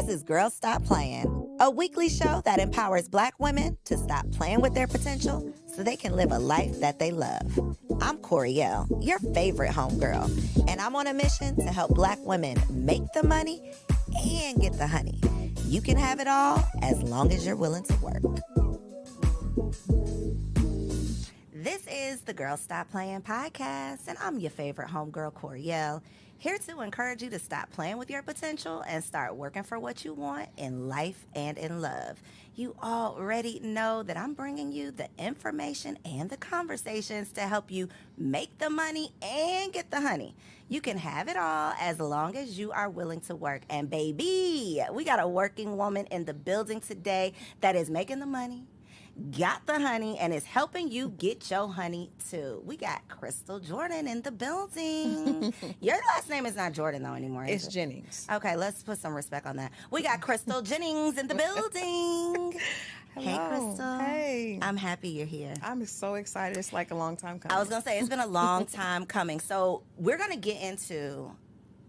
This is Girls Stop Playing, a weekly show that empowers Black women to stop playing with their potential so they can live a life that they love. I'm Koereyelle, your favorite homegirl, and I'm on a mission to help Black women make the money and get the honey. You can have it all as long as you're willing to work. This is the Girls Stop Playing podcast, and I'm your favorite homegirl, Koereyelle, here to encourage you to stop playing with your potential and start working for what you want in life and in love. You already know that I'm bringing you the information and the conversations to help you make the money and get the honey. You can have it all as long as you are willing to work. And baby, we got a working woman in the building today that is making the money, got the honey, and is helping you get your honey too. We got Christal Jordan in the building. Your last name is not Jordan though anymore, is It's it? Jennings. Okay, let's put some respect on that. We got Christal Jennings in the building. Hey, Hello. Christal. Hey. I'm happy you're here. I'm so excited. It's like a long time coming. I was going to say, it's been a long time coming. So we're going to get into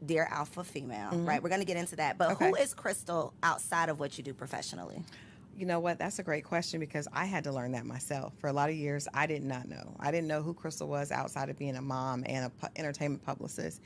Dear Alpha Female, right? We're going to get into that. But Okay. who is Christal outside of what you do professionally? You know what? That's a great question because I had to learn that myself. For a lot of years, I did not know. I didn't know who Christal was outside of being a mom and a entertainment publicist.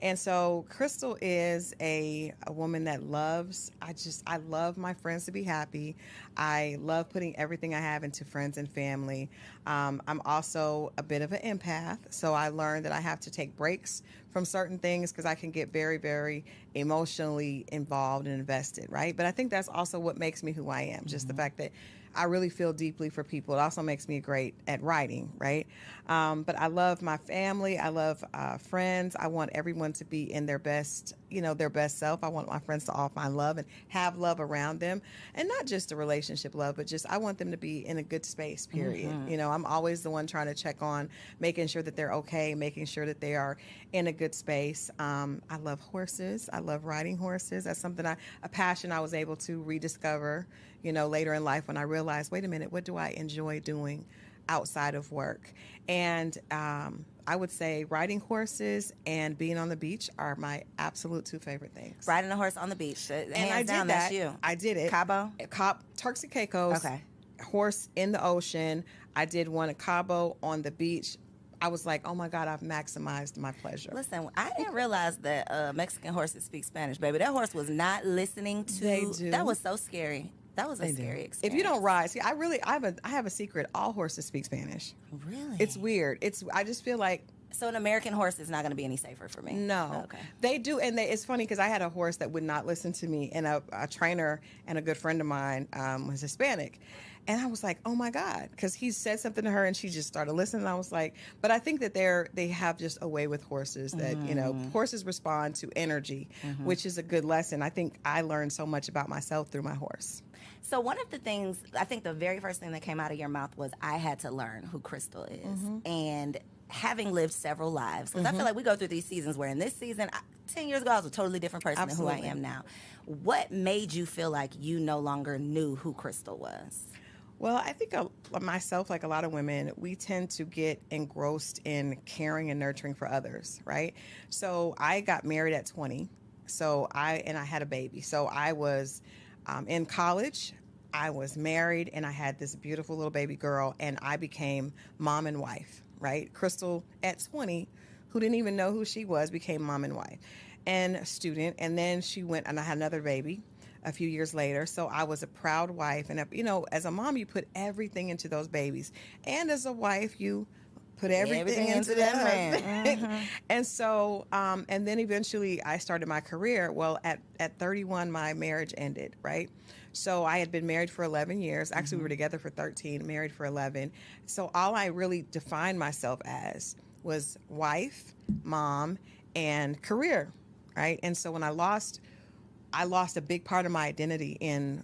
And so Christal is a woman that loves, I love my friends to be happy. I love putting everything I have into friends and family. I'm also a bit of an empath. So I learned that I have to take breaks from certain things because I can get very, very emotionally involved and invested, right? But I think that's also what makes me who I am, just the fact that I really feel deeply for people. It also makes me great at writing, right? But I love my family. I love friends. I want everyone to be in their best, their best self. I want my friends to all find love and have love around them. And not just a relationship love, but just I want them to be in a good space, period. I'm always the one trying to check on, making sure that they're okay, making sure that they are in a good space. I love horses. I love riding horses. That's something a passion I was able to rediscover, later in life when I realized, wait a minute, what do I enjoy doing outside of work? And I would say riding horses and being on the beach are my absolute two favorite things. Riding a horse on the beach. And Hands I did down, that. That's you. I did it. Cabo? Turks and Caicos. Okay. Horse in the ocean. I did one at Cabo on the beach. I was like, oh my God, I've maximized my pleasure. Listen, I didn't realize that Mexican horses speak Spanish, baby. That horse was not listening to. They do. That was so scary. That was a scary experience. If you don't ride, see, I have a secret. All horses speak Spanish. Really? It's weird. I just feel like So an American horse is not going to be any safer for me? no. Okay. They do, and it's funny because I had a horse that would not listen to me, and a trainer and a good friend of mine was Hispanic. And I was like, oh my God, because he said something to her and she just started listening. And I was like, but I think that they have just a way with horses that, horses respond to energy, which is a good lesson. I think I learned so much about myself through my horse. So one of the things, I think the very first thing that came out of your mouth was I had to learn who Christal is. And having lived several lives, because I feel like we go through these seasons where in this season, 10 years ago, I was a totally different person than who I am now. What made you feel like you no longer knew who Christal was? Well, I think myself, like a lot of women, we tend to get engrossed in caring and nurturing for others, right? So I got married at 20, I had a baby. So I was in college, I was married, and I had this beautiful little baby girl, and I became mom and wife, right? Christal at 20, who didn't even know who she was, became mom and wife and a student. And then she went, and I had another baby a few years later. So I was a proud wife. And, as a mom, you put everything into those babies. And as a wife, you put everything into that man. And so, and then eventually I started my career. Well, at 31, my marriage ended, right? So I had been married for 11 years. Actually, we were together for 13, married for 11. So all I really defined myself as was wife, mom, and career, right? And so when I lost a big part of my identity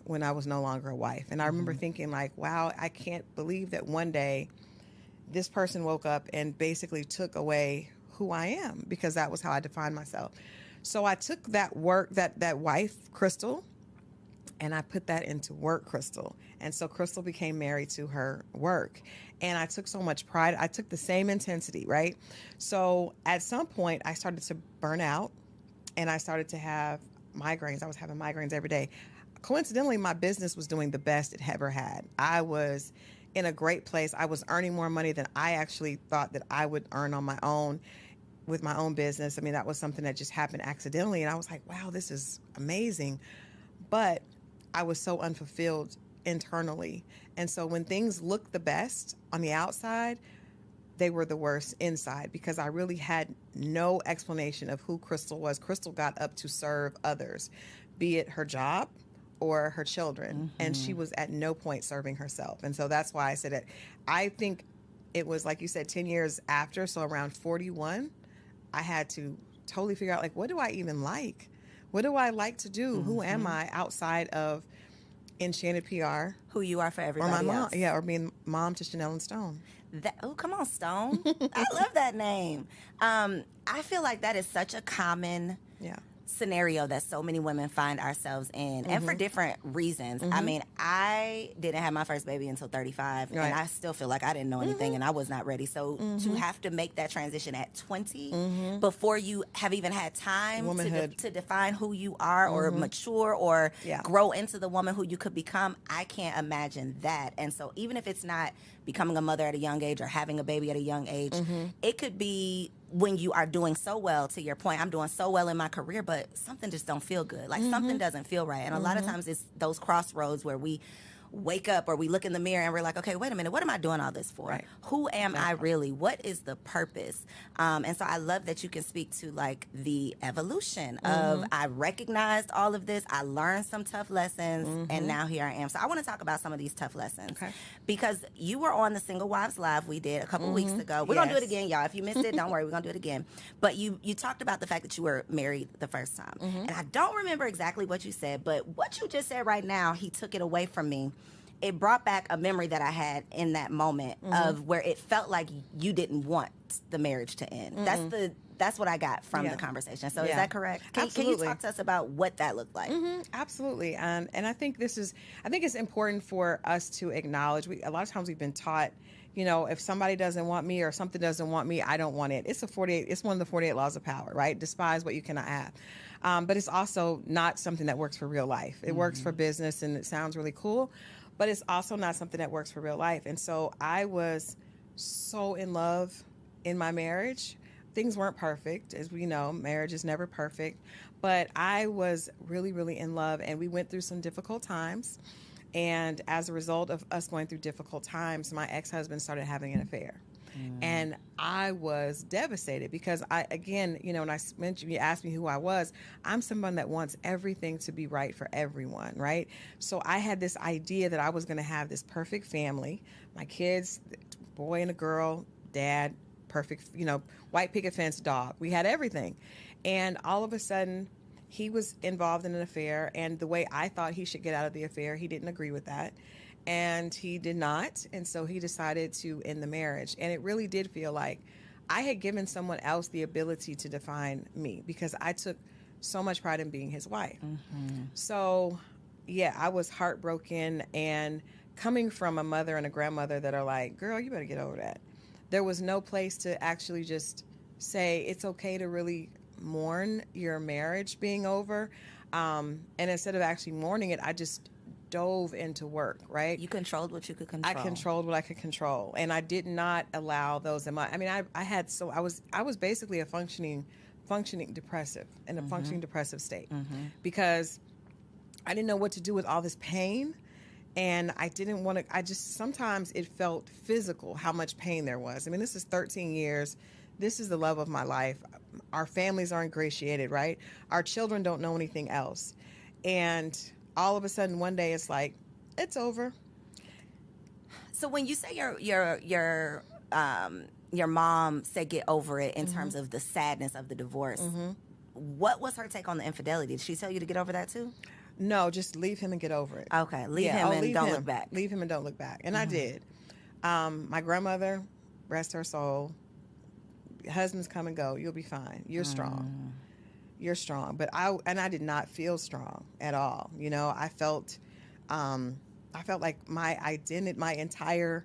when I was no longer a wife. And I remember thinking like, wow, I can't believe that one day this person woke up and basically took away who I am, because that was how I defined myself. So I took that wife, Christal, and I put that into work, Christal. And so Christal became married to her work. And I took so much pride. I took the same intensity, right? So at some point I started to burn out, and I started to have migraines. I was having migraines every day. Coincidentally, my business was doing the best it ever had. I was in a great place. I was earning more money than I actually thought that I would earn on my own with my own business. I mean, that was something that just happened accidentally. And I was like, wow, this is amazing. But I was so unfulfilled internally. And so when things looked the best on the outside, they were the worst inside, because I really had no explanation of who Christal was. Christal got up to serve others, be it her job or her children. And she was at no point serving herself. And so that's why I said it. I think it was, like you said, 10 years after. So around 41, I had to totally figure out, like, what do I even like? What do I like to do? Who am I outside of Enchanted PR? Who you are for everybody or my mom, else. Yeah, or being mom to Chanel and Stone. Oh, come on, Stone. I love that name. I feel like that is such a common scenario that so many women find ourselves in, and for different reasons. I mean, I didn't have my first baby until 35, and I still feel like I didn't know anything, and I was not ready. So to have to make that transition at 20 before you have even had time to define who you are or mature or grow into the woman who you could become, I can't imagine that. And so even if it's not becoming a mother at a young age or having a baby at a young age, it could be when you are doing so well. To your point, I'm doing so well in my career, but something just don't feel good. Like something doesn't feel right. And a lot of times it's those crossroads where we wake up or we look in the mirror and we're like, okay, wait a minute, what am I doing all this for? Right. Who am I really? What is the purpose? And so I love that you can speak to like the evolution of, I recognized all of this, I learned some tough lessons, and now here I am. So I want to talk about some of these tough lessons, because you were on the Single Wives Live we did a couple weeks ago. We're going to do it again, y'all. If you missed it, don't worry, we're going to do it again. But you talked about the fact that you were married the first time. And I don't remember exactly what you said, but what you just said right now, he took it away from me. It brought back a memory that I had in that moment of where it felt like you didn't want the marriage to end. That's what I got from the conversation. So is that correct? Can you talk to us about what that looked like? Absolutely. And I think it's important for us to acknowledge. A lot of times we've been taught, you know, if somebody doesn't want me or something doesn't want me, I don't want it. It's one of the 48 laws of power, right? Despise what you cannot have. But it's also not something that works for real life. It works for business and it sounds really cool, but it's also not something that works for real life. And so I was so in love in my marriage. Things weren't perfect. As we know, marriage is never perfect. But I was really, really in love, and we went through some difficult times. And as a result of us going through difficult times, my ex-husband started having an affair. And I was devastated because when I mentioned, you asked me who I was, I'm someone that wants everything to be right for everyone, right? So I had this idea that I was going to have this perfect family, my kids, boy and a girl, dad, perfect, white picket fence dog. We had everything. And all of a sudden, he was involved in an affair, and the way I thought he should get out of the affair, he didn't agree with that. And he did not. And so he decided to end the marriage. And it really did feel like I had given someone else the ability to define me, because I took so much pride in being his wife. So, yeah, I was heartbroken. And coming from a mother and a grandmother that are like, girl, you better get over that. There was no place to actually just say it's okay to really mourn your marriage being over. And instead of actually mourning it, I just dove into work, right? You controlled what you could control. I controlled what I could control, and I did not allow those in my. I mean, I was basically a functioning depressive in a functioning depressive state, because I didn't know what to do with all this pain, and I didn't want to. Sometimes it felt physical how much pain there was. I mean, this is 13 years. This is the love of my life. Our families are ingratiated, right? Our children don't know anything else, and all of a sudden, one day, it's like, it's over. So when you say your mom said get over it in terms of the sadness of the divorce, what was her take on the infidelity? Did she tell you to get over that too? No, just leave him and get over it. Okay, leave him and don't look back. Leave him and don't look back. And I did. My grandmother, rest her soul, husbands come and go. You'll be fine. You're strong. You're strong. But I did not feel strong at all. I felt like my identity, I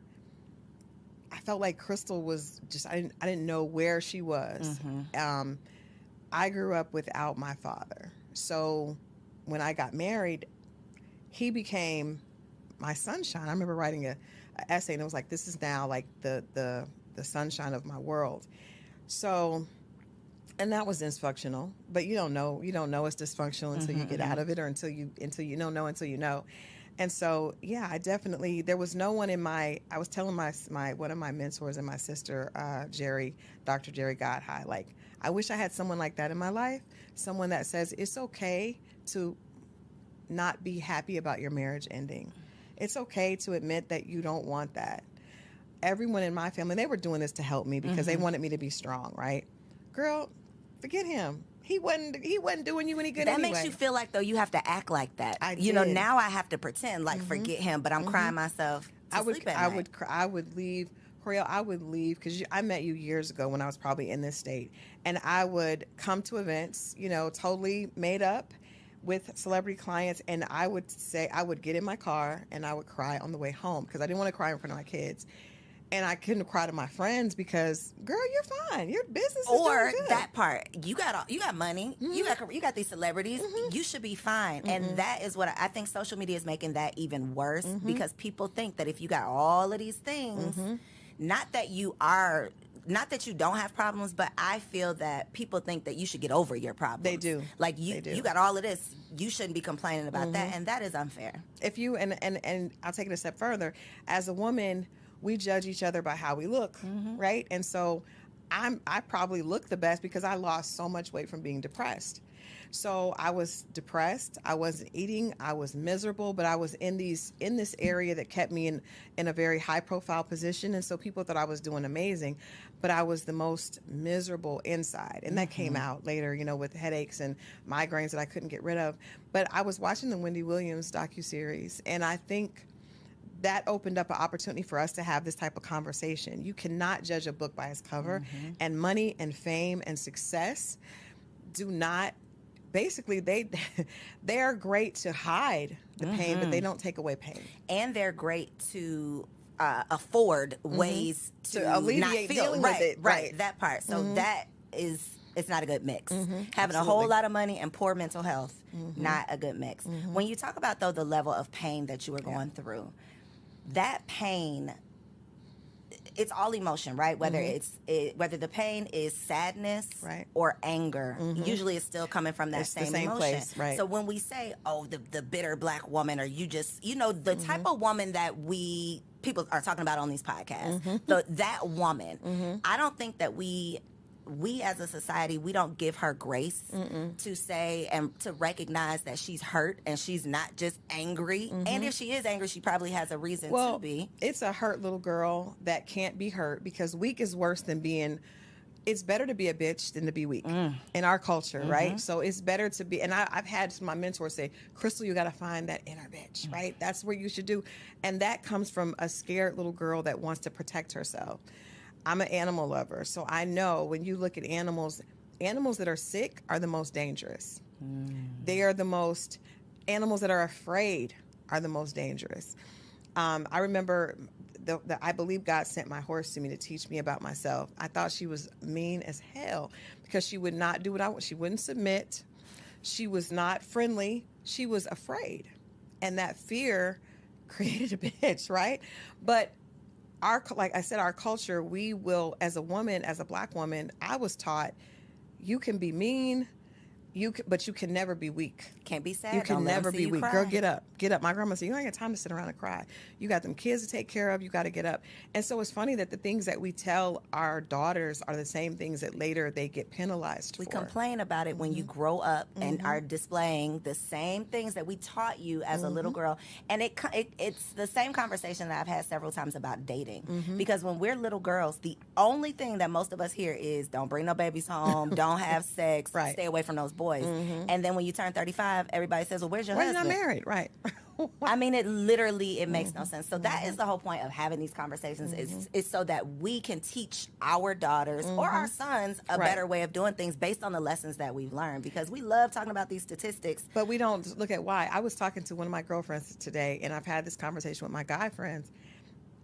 felt like Christal was just, I didn't know where she was. I grew up without my father. so when I got married, he became my sunshine. I remember writing a essay, and it was like, this is now like the sunshine of my world. So, and that was dysfunctional, but you don't know it's dysfunctional until you get out of it, or until you know. And so, yeah, I definitely, there was no one I was telling my one of my mentors and my sister, Dr. Jerry Godhigh, like, I wish I had someone like that in my life, someone that says it's okay to not be happy about your marriage ending. It's okay to admit that you don't want that. Everyone in my family, they were doing this to help me because they wanted me to be strong, right? Girl, forget him. He wasn't doing you any good anyway. That makes you feel like, though, you have to act like that. You know, now I have to pretend like forget him, but I'm crying myself to sleep at night. I would leave, Koereyelle, I would leave, because I met you years ago when I was probably in this state, and I would come to events, totally made up with celebrity clients, and I would get in my car and I would cry on the way home because I didn't want to cry in front of my kids. And I couldn't cry to my friends because, girl, you're fine. Your business is doing good. That part, you got money. You got these celebrities. You should be fine. And that is what I think social media is making that even worse, because people think that if you got all of these things, not that you don't have problems, but I feel that people think that you should get over your problems. They do. Like you got all of this. You shouldn't be complaining about that, and that is unfair. If you and I'll take it a step further. As a woman, we judge each other by how we look, right? And so I probably look the best because I lost so much weight from being depressed. So I was depressed. I wasn't eating. I was miserable, but I was in this area that kept me in a very high profile position. And so people thought I was doing amazing, but I was the most miserable inside. And that came out later, with headaches and migraines that I couldn't get rid of. But I was watching the Wendy Williams docuseries, and I think that opened up an opportunity for us to have this type of conversation. You cannot judge a book by its cover, and money and fame and success do not. Basically, they are great to hide the pain, but they don't take away pain. And they're great to afford ways to alleviate not feel dealing with it. Right, that part. So it's not a good mix. Having a whole lot of money and poor mental health, not a good mix. When you talk about, though, the level of pain that you were going through, that pain, it's all emotion, right? Whether whether the pain is sadness or anger, usually it's still coming from that same emotion. Place, right. So when we say, oh, the bitter black woman, or you just, the type of woman that people are talking about on these podcasts, that woman, I don't think that we as a society, we don't give her grace to say and to recognize that she's hurt and she's not just angry. And if she is angry, she probably has a reason to be. It's a hurt little girl that can't be hurt, because weak is worse than being. It's better to be a bitch than to be weak in our culture, right? So it's better to be, and I've had my mentors say, Christal, you got to find that inner bitch, right? That's where you should do. And that comes from a scared little girl that wants to protect herself. I'm an animal lover, so I know when you look at animals that are sick are the most dangerous. They are the most, animals that are afraid are the most dangerous. I remember, I believe God sent my horse to me to teach me about myself. I thought she was mean as hell because she would not do what I want. She wouldn't submit. She was not friendly. She was afraid. And that fear created a bitch, right? But like I said, our culture, we will, as a woman, as a black woman, I was taught you can be mean, but you can never be weak. Can't be sad. You can never be weak. Girl, get up. My grandma said, you don't have time to sit around and cry. You got them kids to take care of. You got to get up. And so it's funny that the things that we tell our daughters are the same things that later they get penalized for. We complain about it when you grow up and are displaying the same things that we taught you as a little girl. And it's the same conversation that I've had several times about dating. Because when we're little girls, the only thing that most of us hear is don't bring no babies home, don't have sex, stay away from those boys. And then when you turn 35, everybody says, well, where's your husband? Why are you not married? Right. I mean, it makes no sense. So that is the whole point of having these conversations is so that we can teach our daughters or our sons a better way of doing things based on the lessons that we've learned, because we love talking about these statistics. But we don't look at why. I was talking to one of my girlfriends today, and I've had this conversation with my guy friends.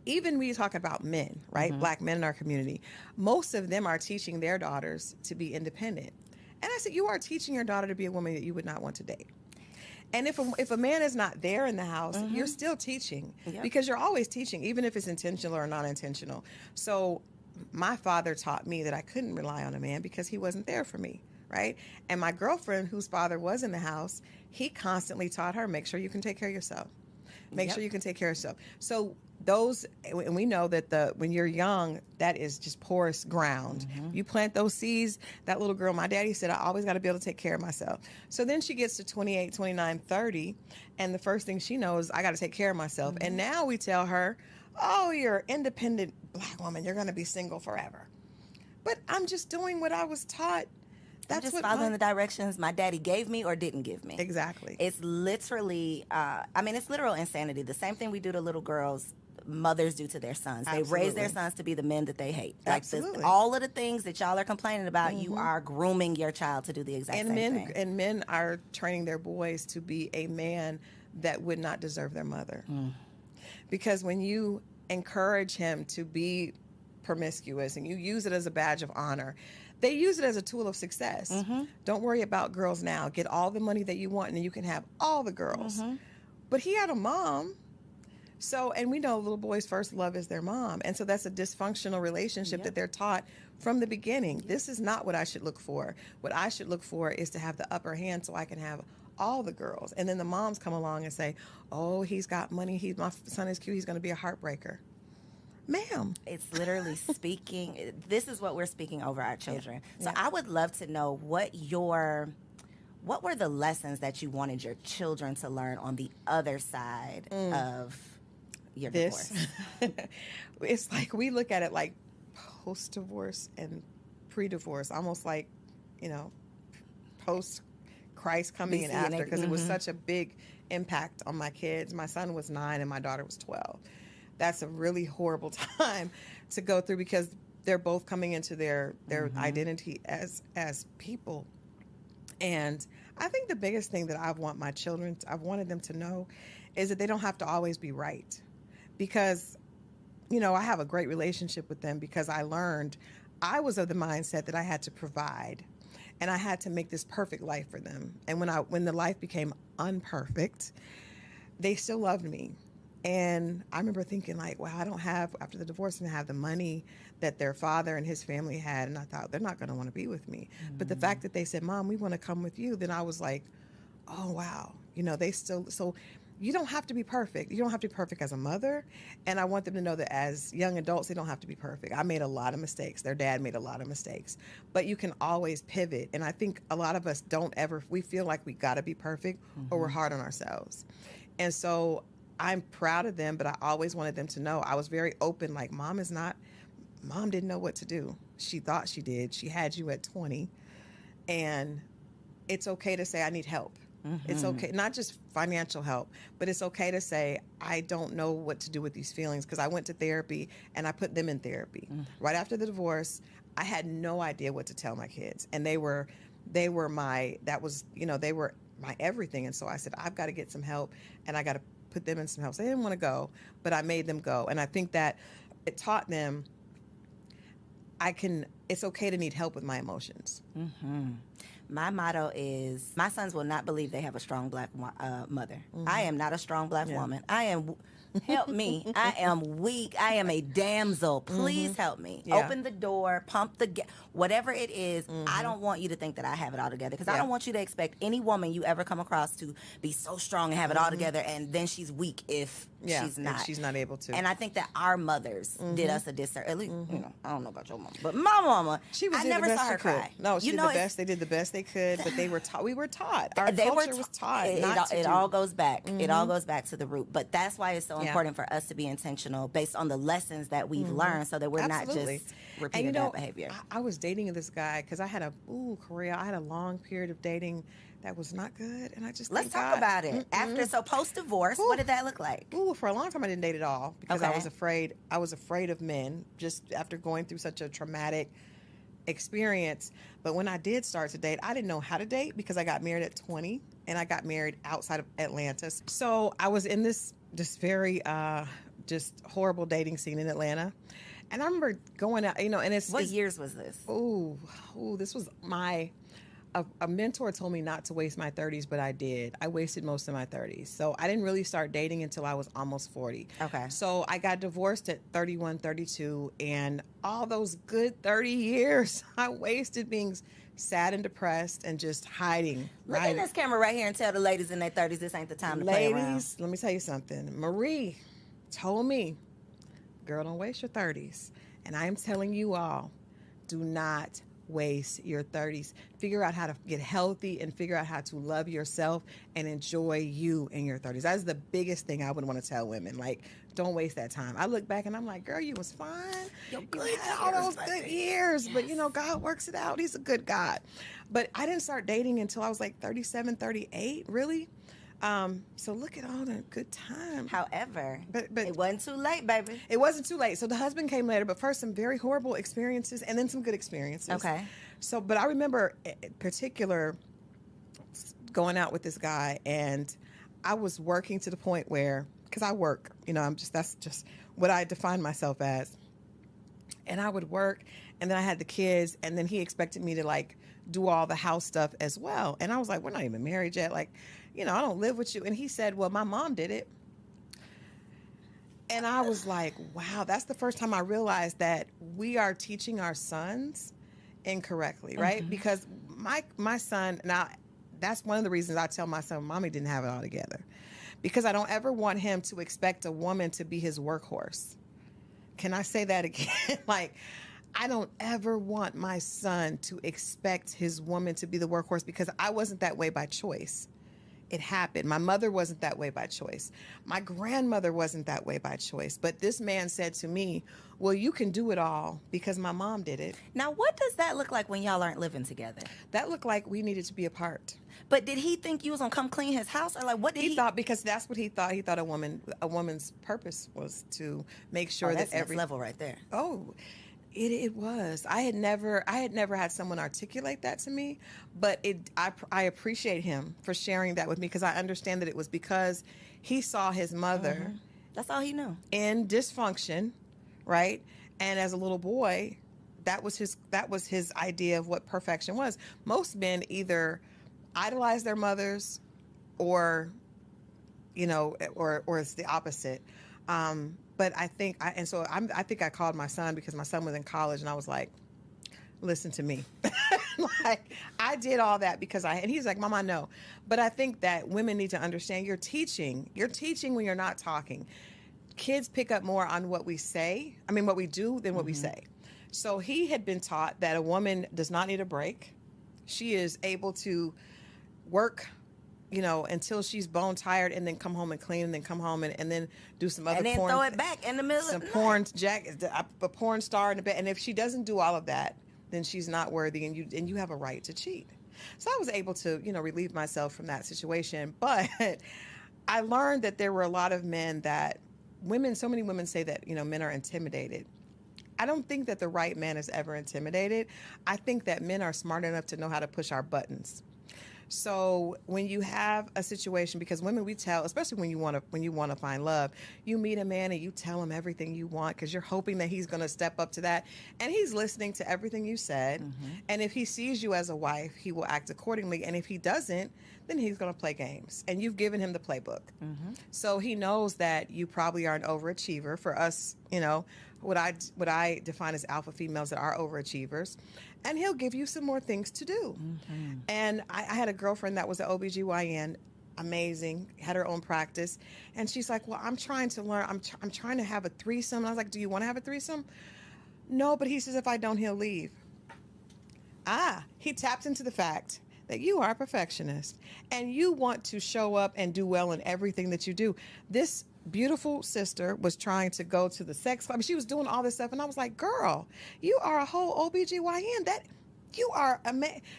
Even when you talk about men, right? Black men in our community, most of them are teaching their daughters to be independent. And I said, you are teaching your daughter to be a woman that you would not want to date. And if a man is not there in the house, you're still teaching, because you're always teaching, even if it's intentional or not intentional. So my father taught me that I couldn't rely on a man because he wasn't there for me, right? And my girlfriend, whose father was in the house, he constantly taught her, make sure you can take care of yourself. Make sure you can take care of yourself. So those, and we know that when you're young, that is just porous ground. You plant those seeds. That little girl, my daddy said, I always got to be able to take care of myself. So then she gets to 28, 29, 30, and the first thing she knows, I got to take care of myself. And now we tell her, oh, you're an independent Black woman. You're going to be single forever. But I'm just doing what I was taught. I'm just following the directions my daddy gave me or didn't give me. Exactly. It's literally, it's literal insanity. The same thing we do to little girls, mothers do to their sons. They raise their sons to be the men that they hate. Absolutely. All of the things that y'all are complaining about, you are grooming your child to do the exact same thing. And men are training their boys to be a man that would not deserve their mother. Because when you encourage him to be promiscuous and you use it as a badge of honor, they use it as a tool of success. Don't worry about girls now. Get all the money that you want and then you can have all the girls. But he had a mom. So, and we know little boys' first love is their mom. And so that's a dysfunctional relationship that they're taught from the beginning. This is not what I should look for. What I should look for is to have the upper hand so I can have all the girls. And then the moms come along and say, oh, he's got money. My son is cute. He's going to be a heartbreaker. Ma'am. It's literally speaking. This is what we're speaking over our children. So I would love to know what were the lessons that you wanted your children to learn on the other side of your divorce? It's like we look at it like post-divorce and pre-divorce, almost like, post-Christ coming in after, because it was such a big impact on my kids. My son was 9 and my daughter was 12. That's a really horrible time to go through because they're both coming into their identity as people. And I think the biggest thing that I've wanted them to know is that they don't have to always be right. Because, I have a great relationship with them because I learned I was of the mindset that I had to provide and I had to make this perfect life for them. And when the life became unperfect, they still loved me. And I remember thinking like, wow, after the divorce, I didn't have the money that their father and his family had. And I thought, they're not going to want to be with me. But the fact that they said, Mom, we want to come with you, then I was like, oh, wow. So you don't have to be perfect. You don't have to be perfect as a mother. And I want them to know that as young adults, they don't have to be perfect. I made a lot of mistakes. Their dad made a lot of mistakes. But you can always pivot. And I think a lot of us we feel like we got to be perfect or we're hard on ourselves. And so I'm proud of them, but I always wanted them to know I was very open. Like, Mom didn't know what to do. She thought she did. She had you at 20. And it's okay to say, I need help. It's okay, not just financial help, but it's okay to say, I don't know what to do with these feelings, because I went to therapy and I put them in therapy. Right after the divorce, I had no idea what to tell my kids. And they were my everything. And so I said, I've got to get some help and I got to put them in some help. So they didn't want to go, but I made them go. And I think that it taught them it's okay to need help with my emotions. My motto is, my sons will not believe they have a strong Black mother. I am not a strong Black woman. I am, help me. I am weak. I am a damsel. Please help me. Open the door, pump the gas, whatever it is. I don't want you to think that I have it all together, because I don't want you to expect any woman you ever come across to be so strong and have it all together, and then she's weak if she's not. If she's not able to. And I think that our mothers did us a disservice. At least, I don't know about your mama, but my mama, I never saw her cry. No, she did the best. They did the best they could, but they were taught. We were taught. Our culture was taught. It all goes back. It all goes back to the root. But that's why it's so important for us to be intentional based on the lessons that we've learned, so that we're not just repeating that behavior. I was dating this guy because I had Koereyelle, I had a long period of dating that was not good, and I just let's talk about it. So post divorce, what did that look like? For a long time I didn't date at all because I was afraid. I was afraid of men just after going through such a traumatic experience. But when I did start to date, I didn't know how to date because I got married at 20 and I got married outside of Atlanta. So I was in this very just horrible dating scene in Atlanta. And I remember going out, and what years was this? This was a mentor told me not to waste my 30s, but I did. I wasted most of my 30s. So I didn't really start dating until I was almost 40. Okay. So I got divorced at 31, 32, and all those good 30 years I wasted being sad and depressed and just hiding. Look at this camera right here and tell the ladies in their 30s this ain't the time to play around. Ladies, let me tell you something. Marie told me, girl, don't waste your 30s. And I am telling you all, do not waste your 30s. Figure out how to get healthy and figure out how to love yourself and enjoy you in your 30s. That's the biggest thing I would want to tell women. Like, don't waste that time. I look back and I'm like, girl, you was fine. You had all those good years. Yes. But, you know, God works it out. He's a good God. But I didn't start dating until I was like 37, 38, really. So look at all the good time. However, but it wasn't too late, baby. It wasn't too late. So the husband came later, but first some very horrible experiences and then some good experiences. Okay. So, but I remember in particular going out with this guy, and I was working to the point where, because I work, you know, that's just what I define myself as. And I would work, and then I had the kids, and then he expected me to like do all the house stuff as well. And I was like, we're not even married yet. Like, you know, I don't live with you. And he said, well, my mom did it. And I was like, wow, that's the first time I realized that we are teaching our sons incorrectly, right? Mm-hmm. Because my son, now that's one of the reasons I tell my son, mommy didn't have it all together. Because I don't ever want him to expect a woman to be his workhorse. Can I say that again? Like, I don't ever want my son to expect his woman to be the workhorse, because I wasn't that way by choice. It happened. My mother wasn't that way by choice. My grandmother wasn't that way by choice. But this man said to me, well, you can do it all because my mom did it. Now, what does that look like when y'all aren't living together? That looked like we needed to be apart. But did he think you was going to come clean his house? Or like, what did he thought, because that's what he thought. He thought a woman's purpose was to make sure that's that every level right there. Oh, It was. I had never had someone articulate that to me, but I appreciate him for sharing that with me, because I understand that it was because he saw his mother. Mm-hmm. That's all he knew. In dysfunction, right? And as a little boy, that was his idea of what perfection was. Most men either idolize their mothers, or, you know, or it's the opposite. But I think I think I called my son, because my son was in college, and I was like, listen to me. Like, I did all that because and he's like, Mom, I know. But I think that women need to understand you're teaching when you're not talking. Kids pick up more on what we say, what we do, than what we say. So he had been taught that a woman does not need a break. She is able to work, you know, until she's bone tired, and then come home and clean, and then come home and then do some other porn. And then throw it back in the middle of the night. A porn star in the bed. And if she doesn't do all of that, then she's not worthy, and you have a right to cheat. So I was able to, you know, relieve myself from that situation. But I learned that there were a lot of men so many women say that, you know, men are intimidated. I don't think that the right man is ever intimidated. I think that men are smart enough to know how to push our buttons. So when you have a situation, because women, we tell, especially when you want to find love, you meet a man and you tell him everything you want, because you're hoping that he's going to step up to that, and he's listening to everything you said. Mm-hmm. And if he sees you as a wife, he will act accordingly. And if he doesn't, then he's going to play games, and you've given him the playbook. Mm-hmm. So he knows that you probably are an overachiever. For us, you know, what I define as alpha females that are overachievers. And he'll give you some more things to do. Mm-hmm. And I had a girlfriend that was an OBGYN, amazing, had her own practice. And she's like, well, I'm trying to learn. I'm trying to have a threesome. And I was like, do you want to have a threesome? No, but he says, if I don't, he'll leave. He tapped into the fact that you are a perfectionist and you want to show up and do well in everything that you do. This beautiful sister was trying to go to the sex club. She was doing all this stuff. And I was like, girl, you are a whole OBGYN. You are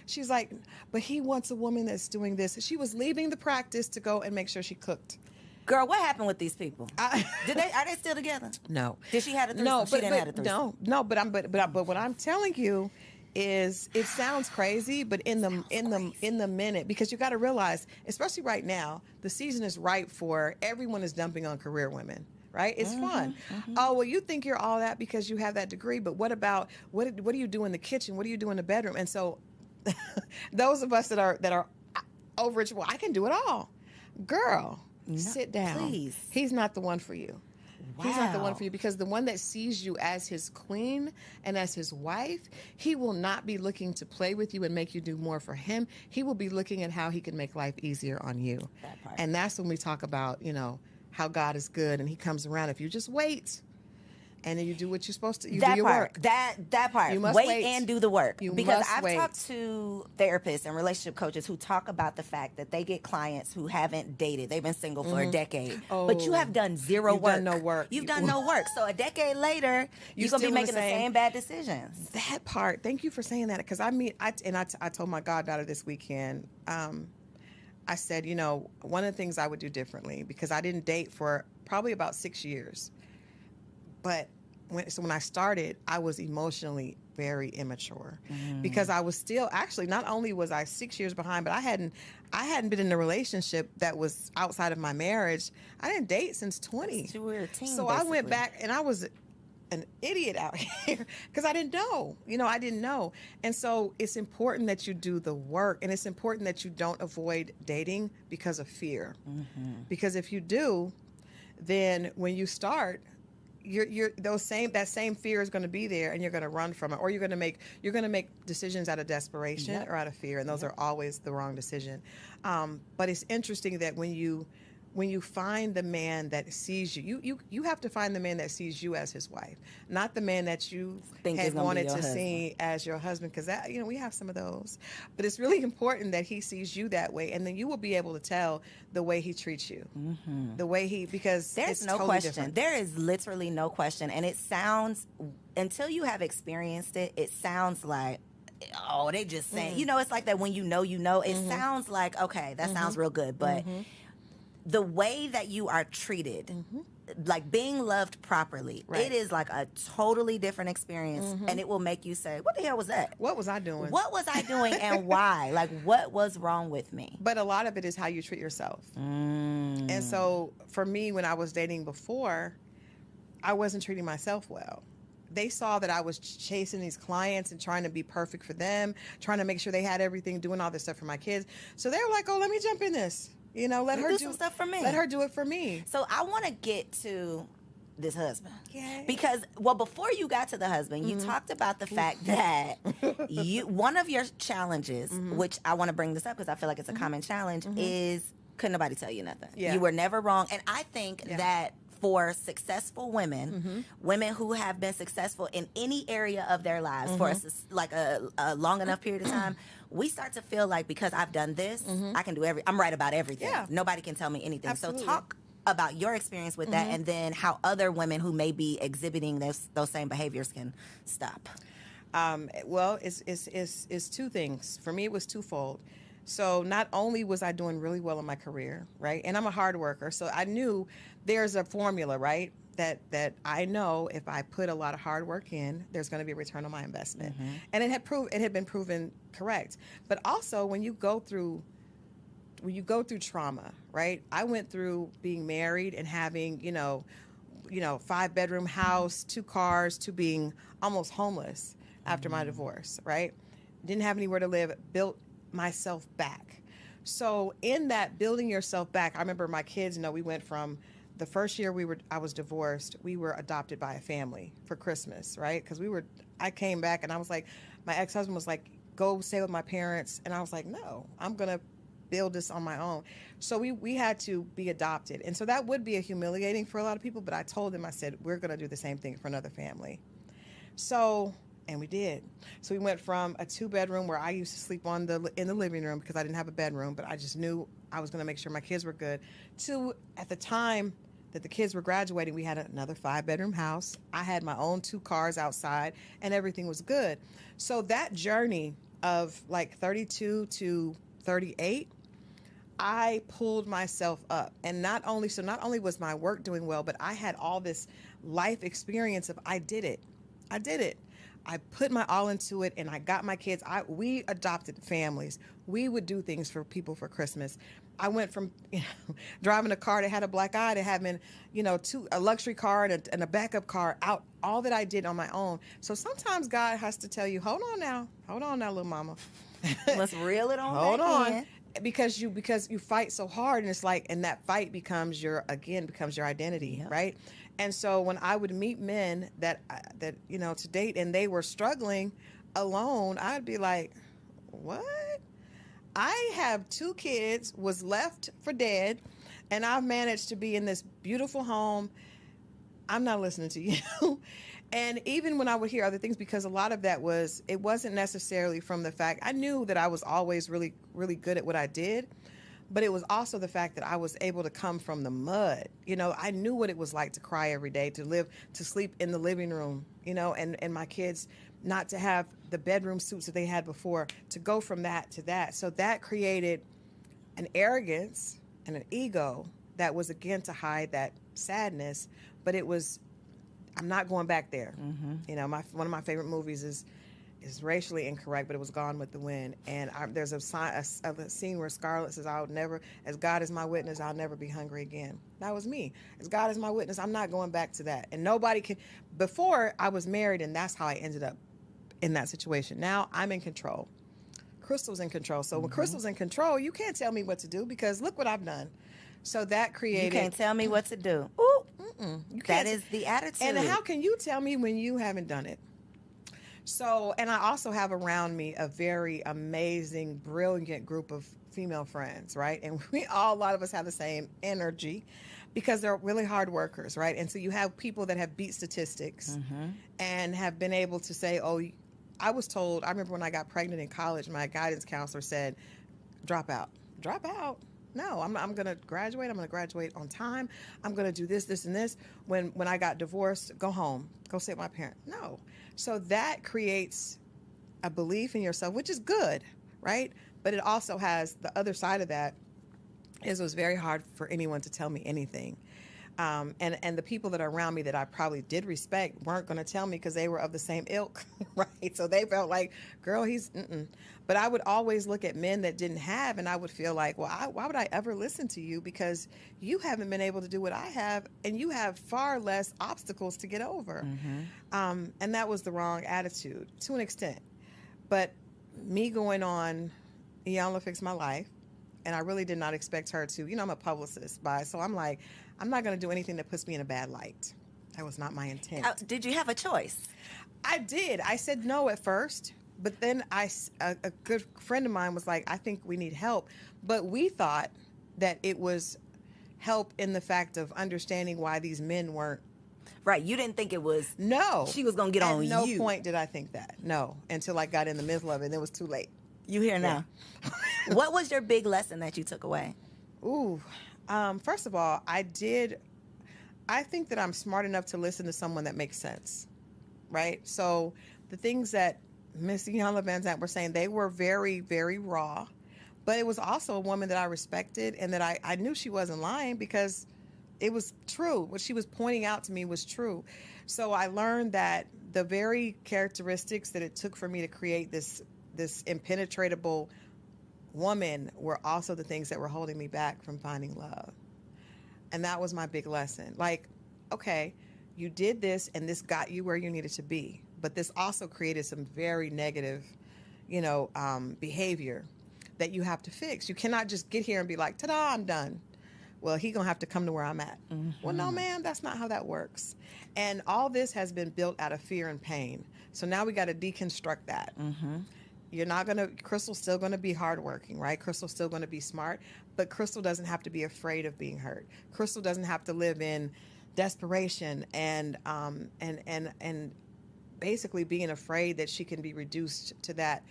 She's like, but he wants a woman that's doing this. She was leaving the practice to go and make sure she cooked. Girl, what happened with these people? Are they still together? No. Did she have a threesome? No, she didn't have a threesome. No, but what I'm telling you is, it sounds crazy, but in the minute, because you got to realize, especially right now, the season is ripe for everyone is dumping on career women, right? It's fun. Mm-hmm. Oh, well, you think you're all that because you have that degree, but what do you do in the kitchen? What do you do in the bedroom? And so those of us that are overachiever, well, I can do it all. Girl, No, sit down. please. He's not the one for you. He's not the one Wow. for you, because the one that sees you as his queen and as his wife, he will not be looking to play with you and make you do more for him. He will be looking at how he can make life easier on you. That part. And that's when we talk about, how God is good and he comes around. If you just wait and then you do what you're supposed to, you do That your part, work. that part. You must wait wait. and do the work. You Because must I've wait. talked to therapists and relationship coaches who talk about the fact that they get clients who haven't dated. They've been single for a decade. But you Oh, have done zero you've work. done no work. You've done no work. So a decade later, you're going to be still in the making the same- same bad decisions. That part. Thank you for saying that. Because I told my goddaughter this weekend, I said, one of the things I would do differently, because I didn't date for probably about 6 years. But when I started, I was emotionally very immature, because I was still, actually, not only was I 6 years behind, but I hadn't been in a relationship that was outside of my marriage. I didn't date since 20. You were a teen, So I went basically. back, and I was an idiot out here because I didn't know. I didn't know. And so it's important that you do the work, and it's important that you don't avoid dating because of fear. Because if you do, then when you start, that same fear is going to be there, and you're going to run from it, or you're going to make decisions out of desperation Yep. or out of fear, and those are always the wrong decision. But it's interesting that when you find the man that sees you have to find the man that sees you as his wife, not the man that you Think is had gonna be wanted your to husband. see as your husband, because that we have some of those. But it's really important that he sees you that way, and then you will be able to tell the way he treats you, the way because There's it's no totally question. different. There is literally no question. And it sounds, until you have experienced it, it sounds like, oh, they just saying, it's like that when you know, it sounds like, okay, that sounds real good. But the way that you are treated, like being loved properly, Right. it is like a totally different experience. And it will make you say, what the hell was that? What was I doing? What was I doing and why? Like, what was wrong with me? But a lot of it is how you treat yourself. And so for me, when I was dating before, I wasn't treating myself well. They saw that I was chasing these clients and trying to be perfect for them, trying to make sure they had everything, doing all this stuff for my kids. So they were like, oh, let me jump in this. Let her do some stuff for me. Let her do it for me. So I want to get to this husband. Yay. Because, well, before you got to the husband, you talked about the fact that one of your challenges, which I want to bring this up because I feel like it's a common challenge, is couldn't nobody tell you nothing. Yeah. You were never wrong. And I think that for successful women, women who have been successful in any area of their lives for a long enough period of time, we start to feel like, because I've done this, I can do I'm right about everything. Yeah. Nobody can tell me anything. Absolutely. So talk about your experience with that, and then how other women who may be exhibiting those same behaviors can stop. Well, it's two things. For me, it was twofold. So not only was I doing really well in my career, right? And I'm a hard worker. So I knew there's a formula, right? That I know if I put a lot of hard work in, there's going to be a return on my investment. And it had been proven correct. But also when you go through trauma, right? I went through being married and having, 5-bedroom house, 2 cars, to being almost homeless after my divorce, right? Didn't have anywhere to live, built myself back. So in that building yourself back, I remember my kids, we went from the first year I was divorced, we were adopted by a family for Christmas, right? Because I came back and I was like, my ex-husband was like, go stay with my parents. And I was like, no, I'm going to build this on my own. So we had to be adopted. And so that would be humiliating for a lot of people, but I told them, I said, we're going to do the same thing for another family. And we did. So we went from a 2-bedroom where I used to sleep in the living room because I didn't have a bedroom, but I just knew I was going to make sure my kids were good, to, at the time that the kids were graduating, we had another 5-bedroom house. I had my own 2 cars outside, and everything was good. So that journey of like 32 to 38, I pulled myself up. And not only was my work doing well, but I had all this life experience of I did it. I put my all into it, and I got my kids. We adopted families. We would do things for people for Christmas. I went from driving a car that had a black eye to having a luxury car and a backup car out. All that I did on my own. So sometimes God has to tell you, hold on now, little mama. Let's reel it on Hold back on. in. Because you fight so hard, and it's like, and that fight becomes your identity, Yep. right? And so when I would meet men that to date, and they were struggling alone, I'd be like, what? I have 2 kids, was left for dead, and I've managed to be in this beautiful home. I'm not listening to you. And even when I would hear other things, because a lot of that it wasn't necessarily from the fact, I knew that I was always really, really good at what I did, but it was also the fact that I was able to come from the mud. I knew what it was like to cry every day, to sleep in the living room, and my kids not to have the bedroom suits that they had before, to go from that to that. So that created an arrogance and an ego that was, again, to hide that sadness, but it was, I'm not going back there. Mm-hmm. One of my favorite movies is racially incorrect, but it was Gone with the Wind. And there's a scene where Scarlett says, "I'll never, as God is my witness, I'll never be hungry again." That was me. As God is my witness, I'm not going back to that. And nobody can. Before, I was married, and that's how I ended up in that situation. Now I'm in control. Christal's in control. So when Christal's in control, you can't tell me what to do, because look what I've done. So that created. You can't tell me what to do. Ooh. That is the attitude. And how can you tell me when you haven't done it? So, and I also have around me a very amazing, brilliant group of female friends, right? And a lot of us have the same energy, because they're really hard workers, right? And so you have people that have beat statistics and have been able to say, oh, I was told, I remember when I got pregnant in college, my guidance counselor said, drop out. Drop out? No, I'm going to graduate. I'm going to graduate on time. I'm going to do this, this, and this. When I got divorced, go home. Go stay with my parent. No. So that creates a belief in yourself, which is good, right? But it also has the other side of that, is it was very hard for anyone to tell me anything. And the people that are around me that I probably did respect weren't going to tell me, because they were of the same ilk, right? So they felt like, girl, he's, But I would always look at men that didn't have, and I would feel like, well, why would I ever listen to you? Because you haven't been able to do what I have, and you have far less obstacles to get over. And that was the wrong attitude to an extent. But me going on, Iyanla Fix My Life, and I really did not expect her to, I'm a publicist, so I'm like, I'm not going to do anything that puts me in a bad light. That was not my intent. Did you have a choice? I did. I said no at first, but then a good friend of mine was like, I think we need help. But we thought that it was help in the fact of understanding why these men weren't. Right. You didn't think it was. No. She was going to get on you. At no point did I think that. No. Until I got in the middle of it, and it was too late. You here now. What was your big lesson that you took away? Ooh. First of all, I think that I'm smart enough to listen to someone that makes sense, right? So the things that Miss Iyanla Vanzant were saying, they were very, very raw, but it was also a woman that I respected, and that I knew she wasn't lying, because it was true. What she was pointing out to me was true. So I learned that the very characteristics that it took for me to create this impenetrable woman were also the things that were holding me back from finding love. And that was my big lesson. Like, okay, you did this, and this got you where you needed to be, but this also created some very negative, behavior that you have to fix. You cannot just get here and be like, ta-da, I'm done. Well, he gonna have to come to where I'm at. Well, no, ma'am, that's not how that works. And all this has been built out of fear and pain. So now we got to deconstruct that. You're not going to, Christal's still going to be hardworking, right? Christal's still going to be smart, but Christal doesn't have to be afraid of being hurt. Christal doesn't have to live in desperation and basically being afraid that she can be reduced to that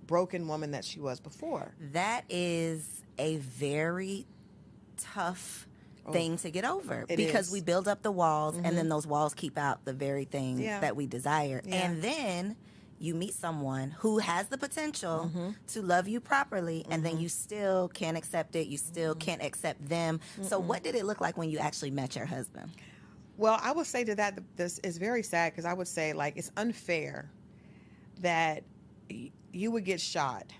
broken woman that she was before. That is a very tough thing to get over, because we build up the walls, and then those walls keep out the very thing that we desire. And then you meet someone who has the potential to love you properly, and then you still can't accept it. You still can't accept them. So what did it look like when you actually met your husband? Well, I would say to that, this is very sad, because I would say, like, it's unfair that you would get shot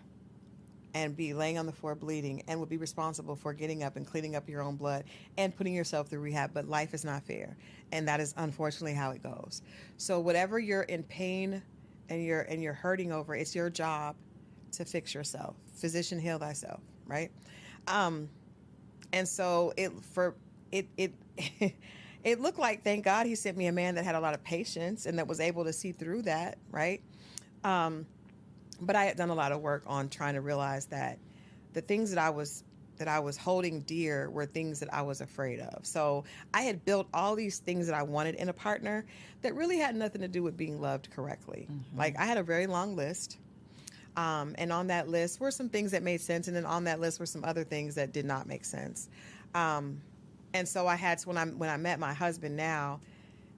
and be laying on the floor bleeding, and would be responsible for getting up and cleaning up your own blood and putting yourself through rehab. But life is not fair, and that is unfortunately how it goes. So whatever you're in pain and you're hurting over, it's your job to fix yourself. Physician, heal thyself, right? And so it it looked like, thank God he sent me a man that had a lot of patience and that was able to see through that, right? But I had done a lot of work on trying to realize that the things that I was holding dear were things that I was afraid of. So I had built all these things that I wanted in a partner that really had nothing to do with being loved correctly. Like, I had a very long list. And on that list were some things that made sense. And then on that list were some other things that did not make sense. And so I had to, when I met my husband now,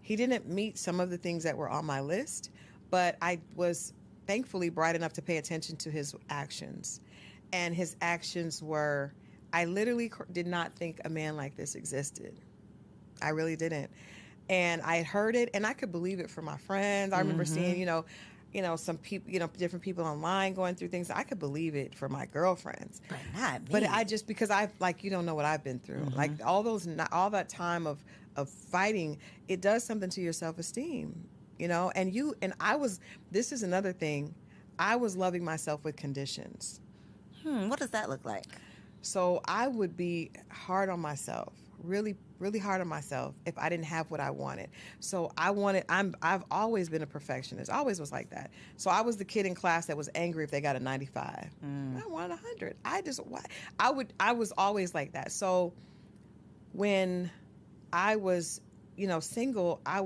he didn't meet some of the things that were on my list, but I was thankfully bright enough to pay attention to his actions. And his actions were, I literally did not think a man like this existed. I really didn't. And I had heard it, and I could believe it from my friends. I remember seeing, some people, different people online going through things. I could believe it for my girlfriends. But not me. But I just, because you don't know what I've been through. Like, all that time of fighting, it does something to your self-esteem, and this is another thing. I was loving myself with conditions. What does that look like? So I would be hard on myself, really, really hard on myself if I didn't have what I wanted. So I've always been a perfectionist. I always was like that. So I was the kid in class that was angry if they got a 95. I wanted 100. I was always like that. So when I was, single, I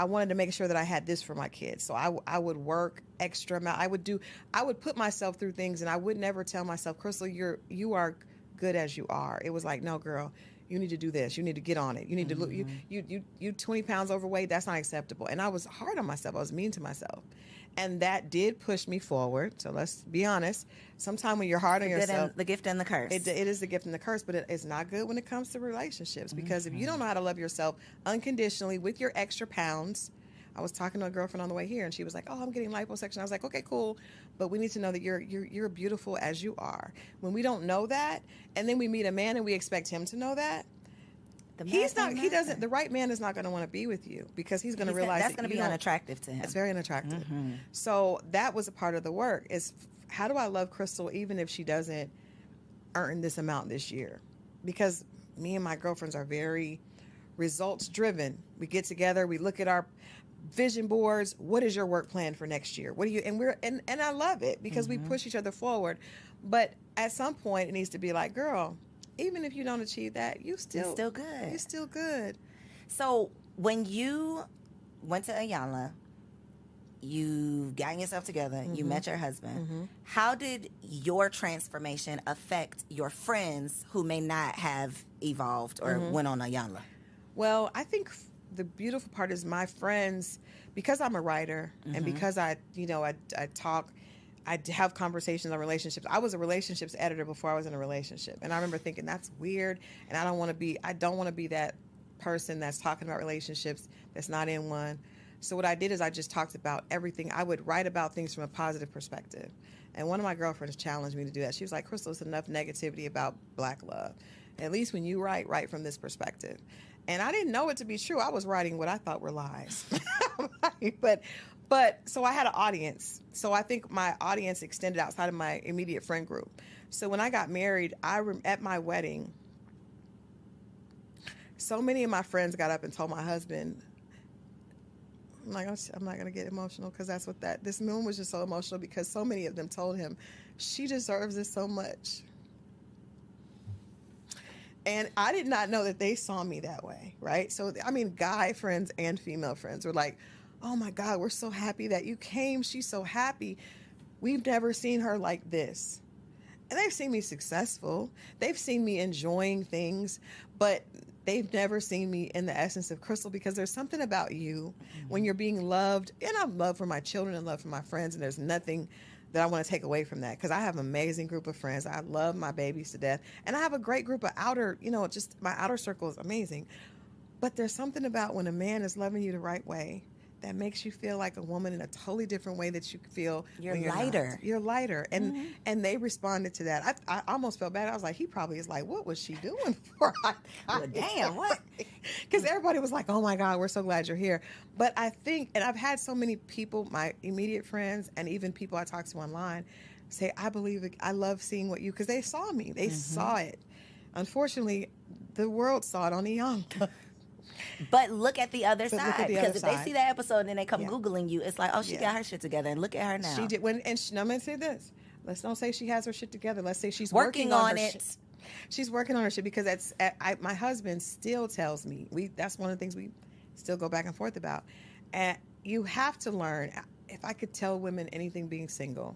wanted to make sure that I had this for my kids. So I would work extra amount. I would put myself through things, and I would never tell myself, Christal, you are good as you are. It was like, no, girl, you need to do this. You need to get on it. You need to look, you 20 pounds overweight. That's not acceptable. And I was hard on myself. I was mean to myself. And that did push me forward. So let's be honest. Sometimes when you're hard on yourself, the gift and the curse. It is the gift and the curse, but it's not good when it comes to relationships, because if you don't know how to love yourself unconditionally with your extra pounds. I was talking to a girlfriend on the way here, and she was like, "Oh, I'm getting liposuction." I was like, "Okay, cool, but we need to know that you're beautiful as you are." When we don't know that, and then we meet a man and we expect him to know that, the right man is not going to want to be with you, because he's going to realize that's going to be unattractive to him. It's very unattractive. So that was a part of the work, is how do I love Christal even if she doesn't earn this amount this year? Because me and my girlfriends are very results driven. We get together, we look at our vision boards. What is your work plan for next year? What do you, and I love it, because we push each other forward. But at some point it needs to be like, girl, even if you don't achieve that, you're still good. You're still good. So when you went to Ayala, you got yourself together, you met your husband. How did your transformation affect your friends who may not have evolved or went on Ayala? Well, I think the beautiful part is my friends, because I'm a writer and because I talk, I have conversations on relationships. I was a relationships editor before I was in a relationship. And I remember thinking, that's weird. And I don't want to be that person that's talking about relationships that's not in one. So what I did is I just talked about everything. I would write about things from a positive perspective. And one of my girlfriends challenged me to do that. She was like, Christal, it's enough negativity about Black love. At least when you write from this perspective. And I didn't know it to be true. I was writing what I thought were lies. But so I had an audience. So I think my audience extended outside of my immediate friend group. So when I got married, at my wedding, so many of my friends got up and told my husband, I'm not going to get emotional, because that's what this moment was just so emotional, because so many of them told him, she deserves this so much. And I did not know that they saw me that way, right? So, guy friends and female friends were like, oh my God, we're so happy that you came. She's so happy. We've never seen her like this. And they've seen me successful. They've seen me enjoying things, but they've never seen me in the essence of Christal, because there's something about you when you're being loved. And I have love for my children and love for my friends, and there's nothing that I want to take away from that, because I have an amazing group of friends. I love my babies to death. And I have a great group of just my outer circle is amazing. But there's something about when a man is loving you the right way, that makes you feel like a woman in a totally different way that you feel You're when you're lighter. not. You're lighter. And they responded to that. I almost felt bad. I was like, he probably is like, what was she doing for? Well, damn, what? Because everybody was like, oh my God, we're so glad you're here. But I think, and I've had so many people, my immediate friends, and even people I talk to online, say, I believe it. I love seeing what you, because they saw me. They saw it. Unfortunately, the world saw it on the young. But look at the other But look side. at the Because other if they side. see that episode and then they come Yeah. Googling you, it's like, oh, she Yeah. got her shit together. And look at her now. She did. I'm going to say this. Let's don't say she has her shit together. Let's say she's Working on her it. She's working on her shit, because my husband still tells me, that's one of the things we still go back and forth about. And you have to learn. If I could tell women anything being single,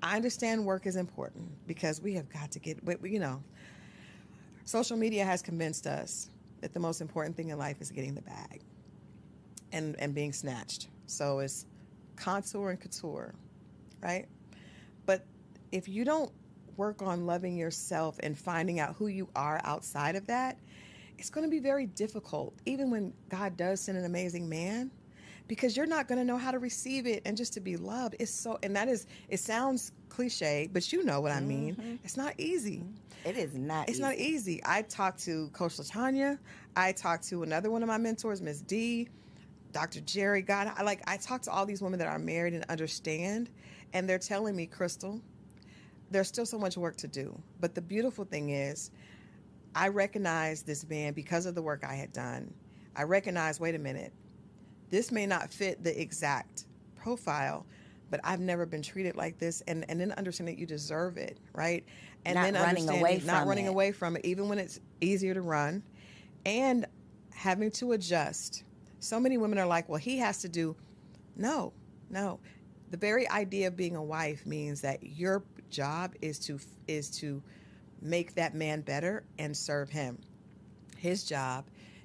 I understand work is important, because we have got to get, social media has convinced us that the most important thing in life is getting the bag and being snatched. So it's contour and couture, right? But if you don't work on loving yourself and finding out who you are outside of that, it's going to be very difficult, even when God does send an amazing man, because you're not going to know how to receive it and just to be loved. It sounds cliche, but you know what I mean. It's not easy. It is not It's not easy. I talked to Coach LaTanya. I talked to another one of my mentors, Miss D, Dr. Jerry. God, I talked to all these women that are married and understand, and they're telling me, Christal, there's still so much work to do. But the beautiful thing is, I recognize this man because of the work I had done. I recognize, wait a minute, this may not fit the exact profile, but I've never been treated like this. And then understand that you deserve it, right? And Not then running away from not running it. away from it, even when it's easier to run, and having to adjust. So many women are like, well, he has to do. No. The very idea of being a wife means that your job is to make that man better and serve him. His job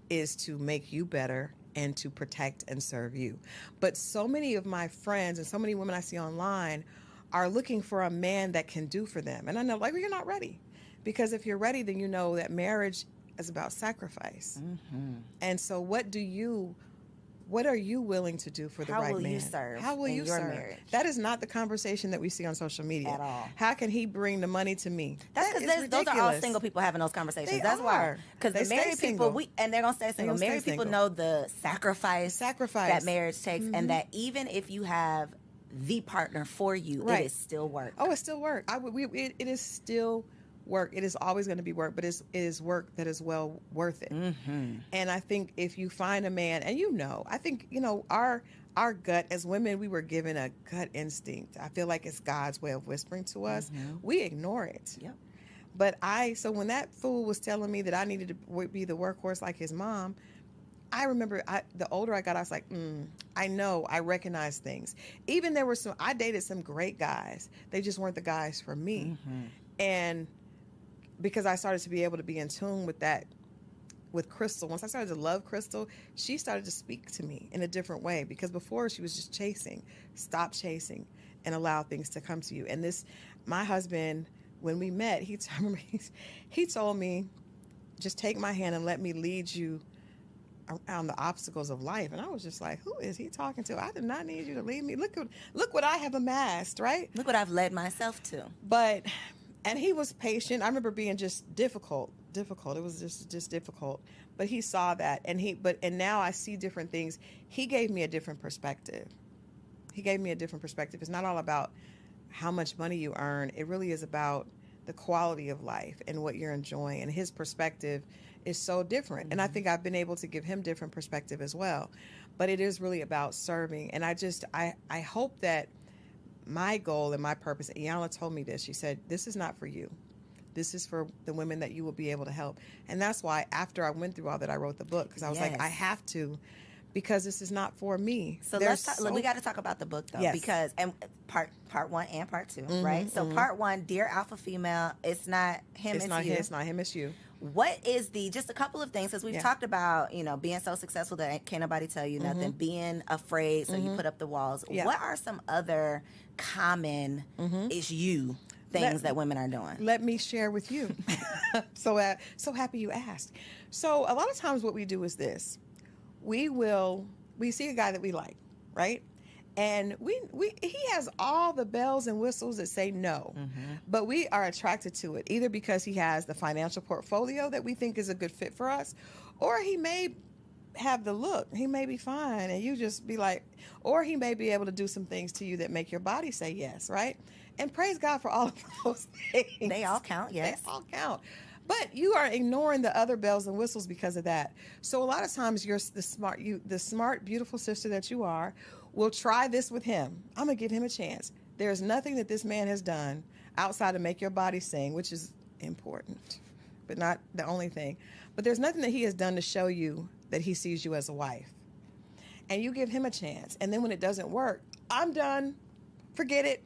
is to make you better and to protect and serve you. But so many of my friends and so many women I see online are looking for a man that can do for them. And I know, well, you're not ready. Because if you're ready, then you know that marriage is about sacrifice. And so what are you willing to do for the right man? How will you serve How will in you your serve? marriage? That is not the conversation that we see on social media. At all. How can he bring the money to me? That's That is because those are all ridiculous. single people having those conversations. They That's why. are. Because They the married stay people, single. and they're going to stay single. gonna stay Married people single. know the sacrifice that marriage takes, and that even if you have the partner for you, Right. it is still work. Oh, it's still work. It is still work. It is always going to be work, but it is work that is well worth it. And I think if you find a man, and I think, our gut as women, we were given a gut instinct. I feel like it's God's way of whispering to us. We ignore it. Yep. But so when that fool was telling me that I needed to be the workhorse like his mom, I remember the older I got, I was like, I recognize things. Even I dated some great guys. They just weren't the guys for me. And because I started to be able to be in tune with that, with Christal, once I started to love Christal, she started to speak to me in a different way, because before she was just chasing. Stop chasing and allow things to come to you. And my husband, when we met, he told me, just take my hand and let me lead you around the obstacles of life. And I was just like, who is he talking to? I did not need you to lead me. Look what I have amassed, right? Look what I've led myself to. And he was patient. I remember being just difficult. It was just difficult. But he saw that, and now I see different things. He gave me a different perspective. It's not all about how much money you earn. It really is about the quality of life and what you're enjoying. And his perspective is so different. And I think I've been able to give him different perspective as well. But it is really about serving. And I hope that my goal and my purpose, Iyanla told me this, she said, this is not for you. This is for the women that you will be able to help. And that's why after I went through all that, I wrote the book, because I was like, I have to, because this is not for me. So we got to talk about the book, though, Yes. because and part 1 and part 2, right? So part 1, Dear Alpha Female, it's not him, it's you. It's not him, it's you. What is just a couple of things, as we've talked about, being so successful that can't nobody tell you nothing, being afraid, so you put up the walls. Yeah. What are some other common things that women are doing? Let me share with you. So happy you asked. So a lot of times what we do is this. We will we see a guy that we like, right? And he has all the bells and whistles that say no, but we are attracted to it either because he has the financial portfolio that we think is a good fit for us, or he may have the look. He may be fine, and you just be like, or he may be able to do some things to you that make your body say yes, right? And praise God for all of those things. They all count, yes. They all count. But you are ignoring the other bells and whistles because of that. So a lot of times you're the smart, beautiful sister that you are, will try this with him. I'm going to give him a chance. There's nothing that this man has done outside of make your body sing, which is important, but not the only thing. But there's nothing that he has done to show you that he sees you as a wife. And you give him a chance. And then when it doesn't work, I'm done. Forget it.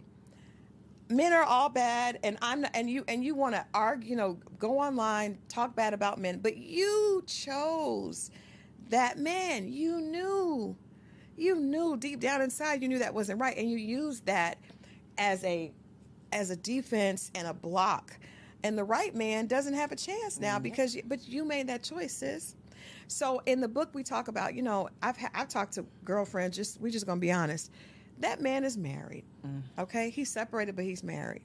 Men are all bad, and I'm not, and you want to argue, go online, talk bad about men, but you chose that man. You knew deep down inside, you knew that wasn't right, and you used that as a defense and a block. And the right man doesn't have a chance now but you made that choice, sis. So in the book we talk about, I've talked to girlfriends. We're just gonna be honest. That man is married. Okay, he's separated, but he's married.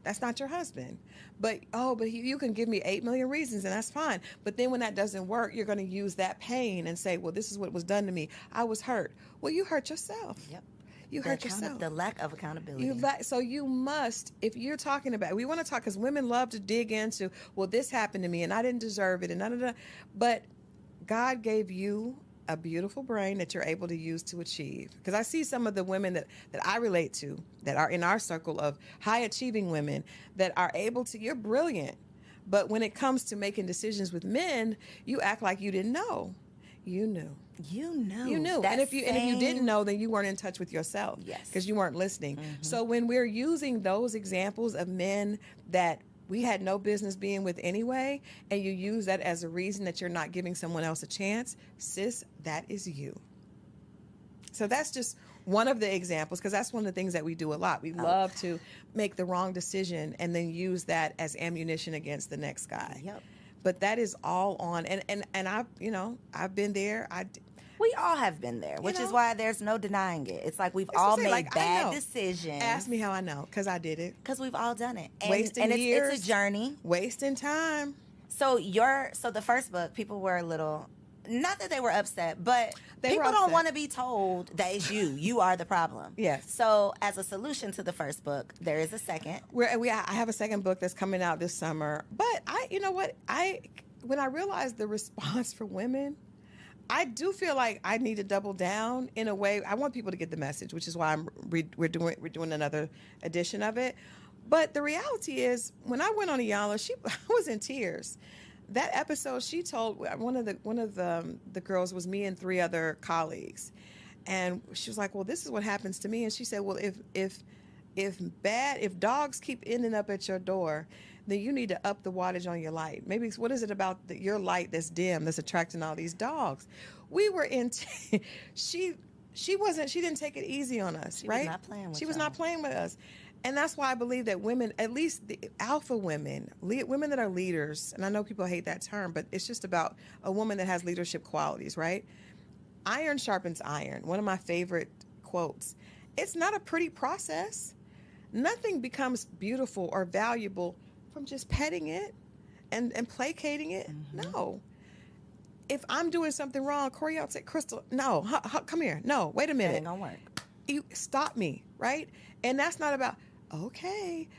That's not your husband. But you can give me 8 million reasons, and that's fine. But then when that doesn't work, you're going to use that pain and say, well, this is what was done to me. I was hurt. Well, you hurt yourself. Yep. You hurt yourself. The lack of accountability. So you must, if you're talking about, we want to talk, because women love to dig into, well, this happened to me, and I didn't deserve it, and none of that. But God gave you a beautiful brain that you're able to use to achieve. Because I see some of the women that I relate to that are in our circle of high achieving women that are able to, you're brilliant. But when it comes to making decisions with men, you act like you didn't know. You knew. You knew. You knew. And if you didn't know, then you weren't in touch with yourself. Yes. Because you weren't listening. So when we're using those examples of men that we had no business being with anyway, and you use that as a reason that you're not giving someone else a chance, sis, that is you. So that's just one of the examples, because that's one of the things that we do a lot. We love to make the wrong decision and then use that as ammunition against the next guy. Yep. But that is all on, and I've been there. We all have been there, which is why there's no denying it. It's like we've all made bad decisions. Ask me how I know, because I did it. Because we've all done it. Wasting years. It's a journey. Wasting time. So the first book, people were a little, not that they were upset, but people don't want to be told that it's you. You are the problem. Yes. So as a solution to the first book, there is a second. I have a second book that's coming out this summer. But when I realized the response for women, I do feel like I need to double down in a way. I want people to get the message, which is why we're doing another edition of it. But the reality is, when I went on Iyanla, I was in tears. That episode, she told one of the girls was me and 3 other colleagues, and she was like, "Well, this is what happens to me." And she said, "Well, if dogs keep ending up at your door, then you need to up the wattage on your light. Maybe what is it about your light that's dim that's attracting all these dogs?" We were in. She didn't take it easy on us, right? She was not playing with us. And that's why I believe that women, at least the alpha women, women that are leaders, and I know people hate that term, but it's just about a woman that has leadership qualities, right? Iron sharpens iron. One of my favorite quotes. It's not a pretty process. Nothing becomes beautiful or valuable from just petting it and placating it. No. If I'm doing something wrong, Koereyelle say, "Christal, no, come here. No, wait a minute. That ain't gonna work. You stop me, right?" And that's not about, okay.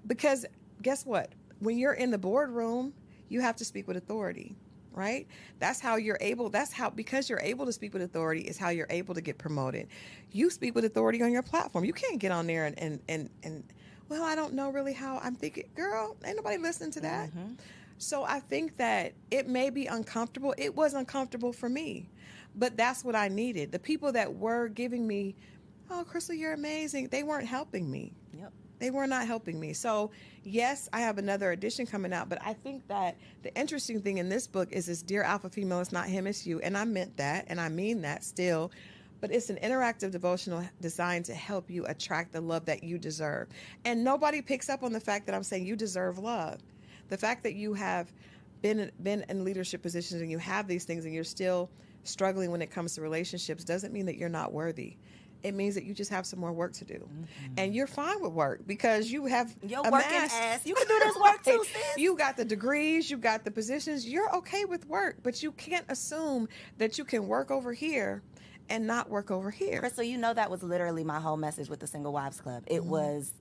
Because guess what? When you're in the boardroom, you have to speak with authority, right? Because you're able to speak with authority is how you're able to get promoted. You speak with authority on your platform. You can't get on there and well, I don't know really how. I'm thinking, girl, ain't nobody listening to that. So I think that it may be uncomfortable. It was uncomfortable for me, but that's what I needed. The people that were giving me, "Oh, Christal, you're amazing," they weren't helping me. Yep. They were not helping me. So yes, I have another edition coming out, but I think that the interesting thing in this book is this Dear Alpha Female, it's not him, it's you. And I meant that, and I mean that still. But it's an interactive devotional designed to help you attract the love that you deserve. And nobody picks up on the fact that I'm saying you deserve love. The fact that you have been in leadership positions and you have these things and you're still struggling when it comes to relationships doesn't mean that you're not worthy. It means that you just have some more work to do. And you're fine with work because you have Your working ass. You can do this work too, sis. You got the degrees, you got the positions. You're okay with work, but you can't assume that you can work over here and not work over here. Christal, you know that was literally my whole message with the Single Wives Club. It was,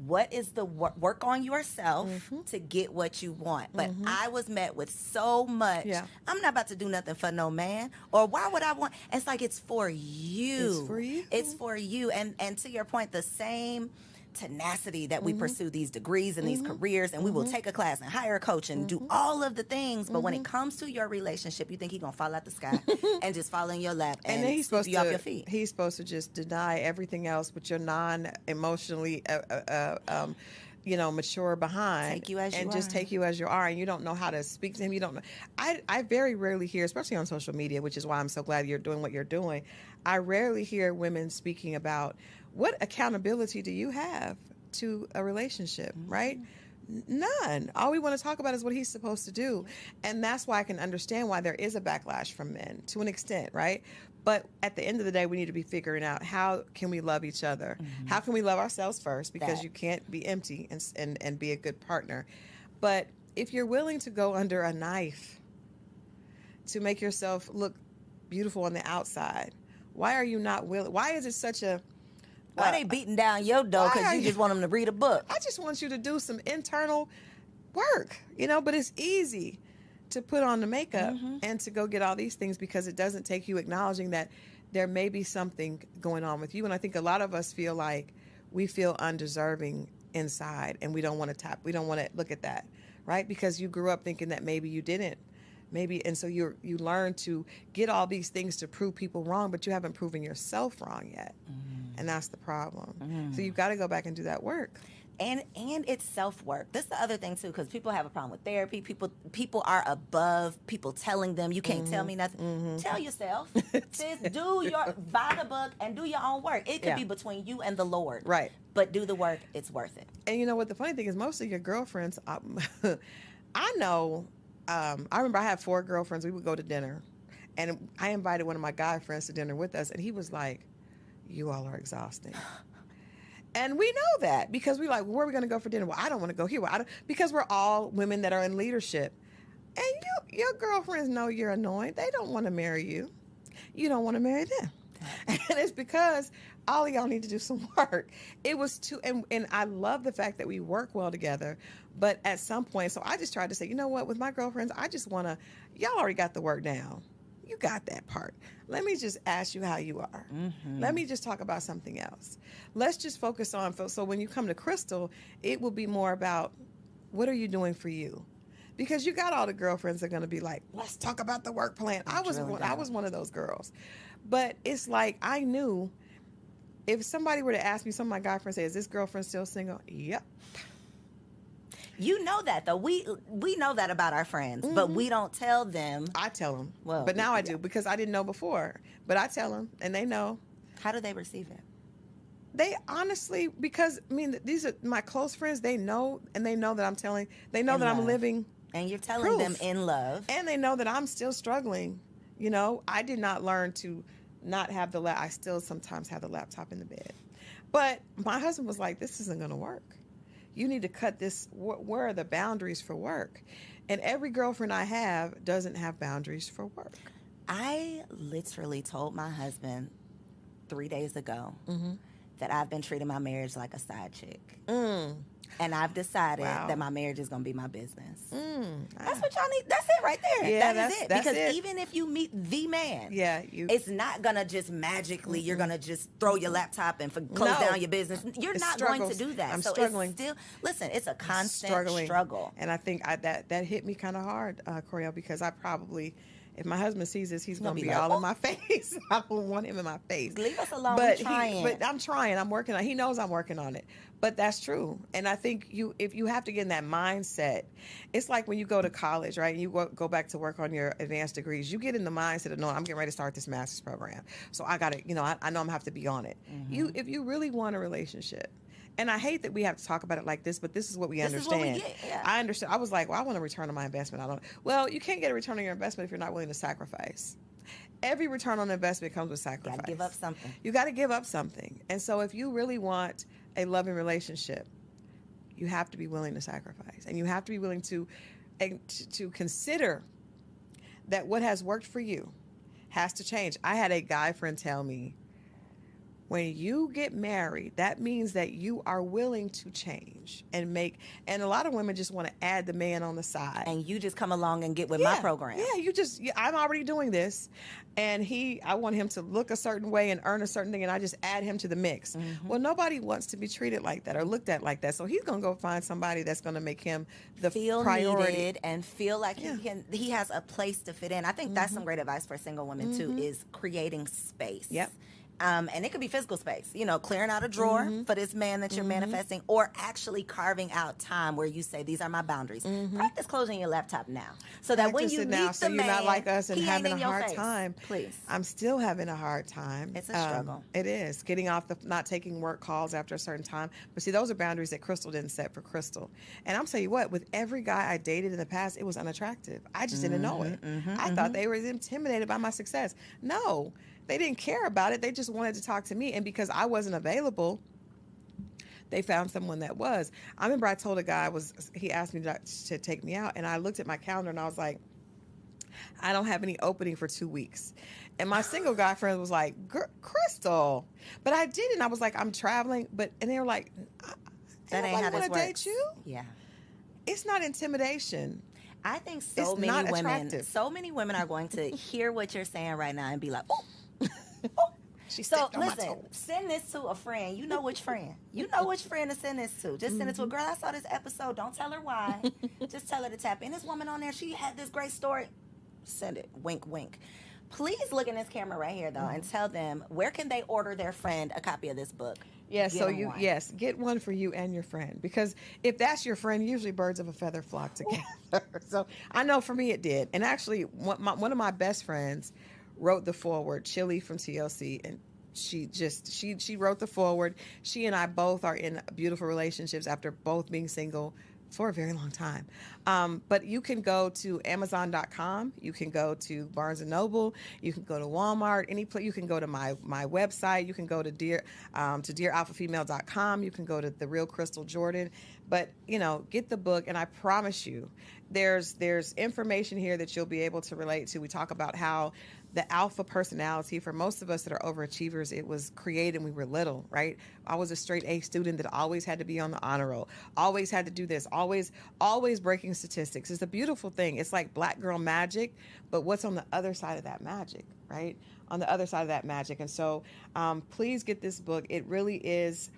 what is the work on yourself to get what you want? But I was met with so much. I'm not about to do nothing for no man. Or why would I want? It's like, it's for you. It's for you. It's for you. And to your point, the same tenacity that we pursue these degrees and these careers, and we will take a class and hire a coach and do all of the things, but when it comes to your relationship, you think he's gonna fall out the sky and just fall in your lap and then he's sweep supposed you to off your feet. He's supposed to just deny everything else with your non-emotionally mature behind, Take you as you and are. just take you as you are, and you don't know how to speak to him. You don't know. I very rarely hear, especially on social media, which is why I'm so glad you're doing what you're doing. I rarely hear women speaking about, what accountability do you have to a relationship, right? None. All we want to talk about is what he's supposed to do. And that's why I can understand why there is a backlash from men to an extent, right? But at the end of the day, we need to be figuring out, how can we love each other? How can we love ourselves first? Because you can't be empty and be a good partner. But if you're willing to go under a knife to make yourself look beautiful on the outside, why are you not willing? Why is it such a... Why they beating down your door because you just want them to read a book? I just want you to do some internal work, but it's easy to put on the makeup and to go get all these things, because it doesn't take you acknowledging that there may be something going on with you. And I think a lot of us feel like we feel undeserving inside, and we don't want to look at that, right? Because you grew up thinking that maybe you didn't. And so you learn to get all these things to prove people wrong, but you haven't proven yourself wrong yet. And that's the problem. So you've got to go back and do that work. And it's self-work. That's the other thing, too, because people have a problem with therapy. People are above people telling them, you can't tell me nothing. Tell yourself. Sis, buy the book and do your own work. It could be between you and the Lord. Right. But do the work. It's worth it. And you know what? The funny thing is, most of your girlfriends, I know, I remember I had 4 girlfriends. We would go to dinner. And I invited one of my guy friends to dinner with us. And he was like, you all are exhausting. And we know that because we're like, where are we going to go for dinner? Well, I don't want to go here. Because we're all women that are in leadership. And your girlfriends know you're annoying. They don't want to marry you. You don't want to marry them. And it's because all of y'all need to do some work. It was and I love the fact that we work well together. But at some point, so I just tried to say, you know what, with my girlfriends, I just want to, y'all already got the work down. You got that part. Let me just ask you how you are. Let me just talk about something else. Let's just focus on, so when you come to Christal, it will be more about, what are you doing for you? Because you got all the girlfriends that are going to be like, let's talk about the work plan. I was one of those girls. But it's like, I knew if somebody were to ask me, some of my guy friends say, is this girlfriend still single? Yep. You know that, though. We know that about our friends, but we don't tell them. I tell them. Well, but now I do, because I didn't know before. But I tell them, and they know. How do they receive it? They honestly, because, these are my close friends. They know, and they know that I'm telling. They know that I'm living. And you're telling them in love. And they know that I'm still struggling. I did not learn to not have I still sometimes have the laptop in the bed. But my husband was like, this isn't going to work. You need to cut this. Where are the boundaries for work? And every girlfriend I have doesn't have boundaries for work. I literally told my husband 3 days ago that I've been treating my marriage like a side chick. And I've decided that my marriage is going to be my business. That's what y'all need. That's it right there. Yeah, that is it. That's because it. Even if you meet the man, it's not going to just magically, you're going to just throw your laptop and close down your business. You're not going to do that. I'm so struggling. It's still, listen, it's a constant struggle. And I think that hit me kind of hard, Koereyelle, because I probably... If my husband sees this, he's going to be all in my face. I don't want him in my face. Leave us alone. But I'm trying. I'm working on it. He knows I'm working on it. But that's true. And I think if you have to get in that mindset, it's like when you go to college, right? And you go back to work on your advanced degrees. You get in the mindset of, no, I'm getting ready to start this master's program. So I got to, I know I'm going to have to be on it. If you really want a relationship, and I hate that we have to talk about it like this, but this is what we understand. Is what we get, yeah. I understand. I was like, well, I want a return on my investment. Well, you can't get a return on your investment if you're not willing to sacrifice. every return on investment comes with sacrifice. Gotta give up something. You got to give up something. And so if you really want a loving relationship, you have to be willing to sacrifice. And you have to be willing to consider that what has worked for you has to change. I had a guy friend tell me, when you get married, that means that you are willing to change and a lot of women just want to add the man on the side. And you just come along and get with my program. Yeah, I'm already doing this. And I want him to look a certain way and earn a certain thing, and I just add him to the mix. Mm-hmm. Well, nobody wants to be treated like that or looked at like that. So he's going to go find somebody that's going to make him the priority. Needed and feel like he has a place to fit in. I think that's some great advice for single women, too, is creating space. Yep. And it could be physical space, clearing out a drawer for this man that you're manifesting, or actually carving out time where you say, these are my boundaries. Practice closing your laptop now. So that when you meet the man, you're not like us and he having ain't a in hard your face. time. Please. I'm still having a hard time. It's a struggle. It is. Getting off not taking work calls after a certain time. But see, those are boundaries that Christal didn't set for Christal. And I'm telling you what, with every guy I dated in the past, it was unattractive. I just didn't know it. I thought they were intimidated by my success. No. They didn't care about it. They just wanted to talk to me. And because I wasn't available, they found someone that was. I remember I told a guy, he asked me to take me out, and I looked at my calendar and I was like, I don't have any opening for 2 weeks. And my single guy friend was like, Christal. But I didn't. I was like, I'm traveling. And they were like, that ain't how this works. Date you? Yeah. It's not intimidation. I think so many women are going to hear what you're saying right now and be like, oh. So listen, send this to a friend. You know which friend. You know which friend to send this to. Just send it to a girl. I saw this episode. Don't tell her why. Just tell her to tap in. This woman on there, she had this great story. Send it. Wink, wink. Please look in this camera right here, though, and tell them where can they order their friend a copy of this book. Yes, get one for you and your friend, because if that's your friend, usually birds of a feather flock together. So I know for me it did. And actually, one of my best friends wrote the foreword, Chili from TLC, and she wrote the foreword. She and I both are in beautiful relationships after both being single for a very long time. But you can go to Amazon.com. You can go to Barnes & Noble. You can go to Walmart. Any place. You can go to my website. You can go to dearalphafemale.com. You can go to The Real Christal Jordan. But, get the book, and I promise you, there's information here that you'll be able to relate to. We talk about how the alpha personality, for most of us that are overachievers, it was created when we were little, right? I was a straight A student that always had to be on the honor roll, always had to do this, always breaking statistics. It's a beautiful thing. It's like black girl magic, but what's on the other side of that magic, right? On the other side of that magic. And so please get this book. It really is,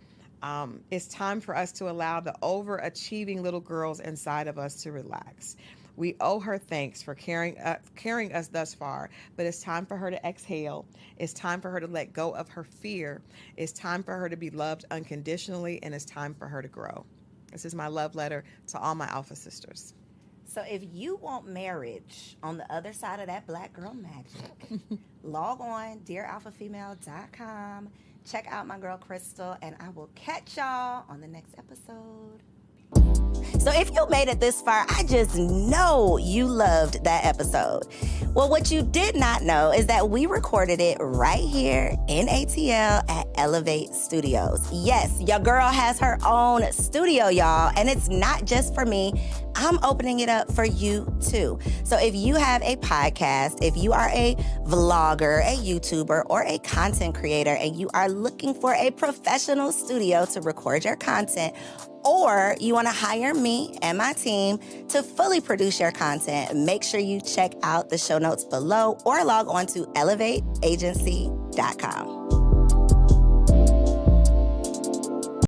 it's time for us to allow the overachieving little girls inside of us to relax. We owe her thanks for carrying us thus far, but it's time for her to exhale. It's time for her to let go of her fear. It's time for her to be loved unconditionally, and it's time for her to grow. This is my love letter to all my alpha sisters. So if you want marriage on the other side of that black girl magic, log on dearalphafemale.com. Check out my girl Christal, and I will catch y'all on the next episode. So if you made it this far, I just know you loved that episode. Well, what you did not know is that we recorded it right here in ATL at Elevate Studios. Yes, your girl has her own studio, y'all, and it's not just for me. I'm opening it up for you too. So if you have a podcast, if you are a vlogger, a YouTuber, or a content creator, and you are looking for a professional studio to record your content, or you want to hire me and my team to fully produce your content, make sure you check out the show notes below or log on to elevateagency.com.